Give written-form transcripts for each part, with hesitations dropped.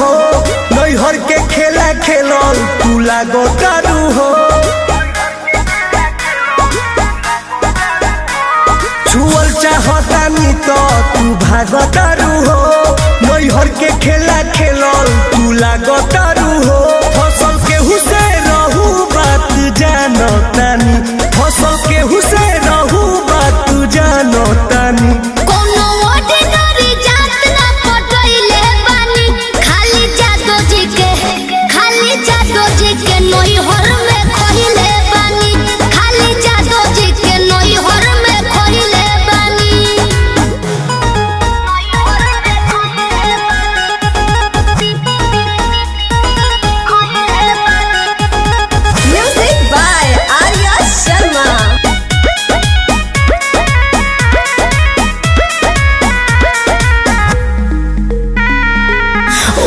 हो नैहर के खेला खेलल तू लागो तारू हो छुअल चाहतानी तो तू भागो तारू हो नैहर के खेला खेलल तू लागो तारू हो फसल केहू से रहू बात जानो तानी फसल केहू से रहू बात जानो तानी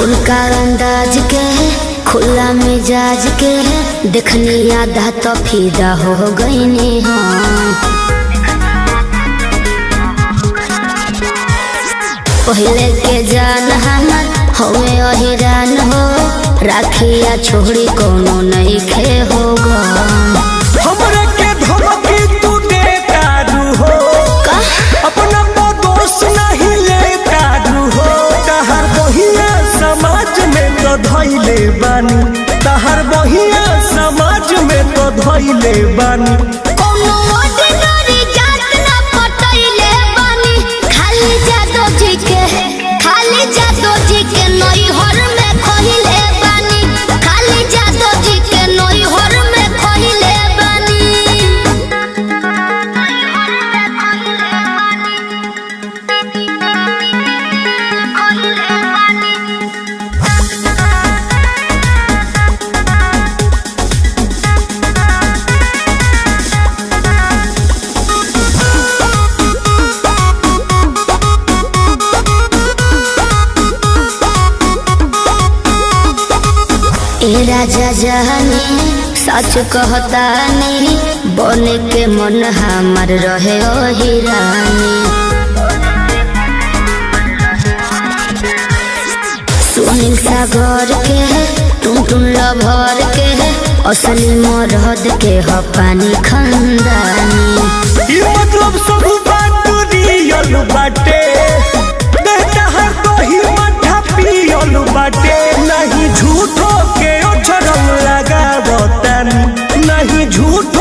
उनका अंदाज के खुला मिजाज के देखनी आधा तो फिदा हो गईनी हम पहले के जान हमर हमें अहिरान हो राखिया छोड़ी कोनो नहीं खे होगा हमरे के धमकी तू देता हो अपना दोस्त नहीं लेता हो तहर बहिया समाज में तो धइले बानी तहर बहिया समाज में तो धइले बानी कोनो ऑर्डिनरी जात ना पटइले बानी खाली जादो जी के नैहर में खइले बानी खाली जादो जी के नैहर में खइले ए राजा जहानी सच कहता नहीं बने के मन हमार रहे ओही रानी सुनील सागर के टुन लभर के असली मरद के ह पानी खंदानी ई मतलब सब बात रियल बाटे बेटा हर कोई मठा पियल बाटे नहीं झूठो के ओछरम लगावतानी नहीं झूठ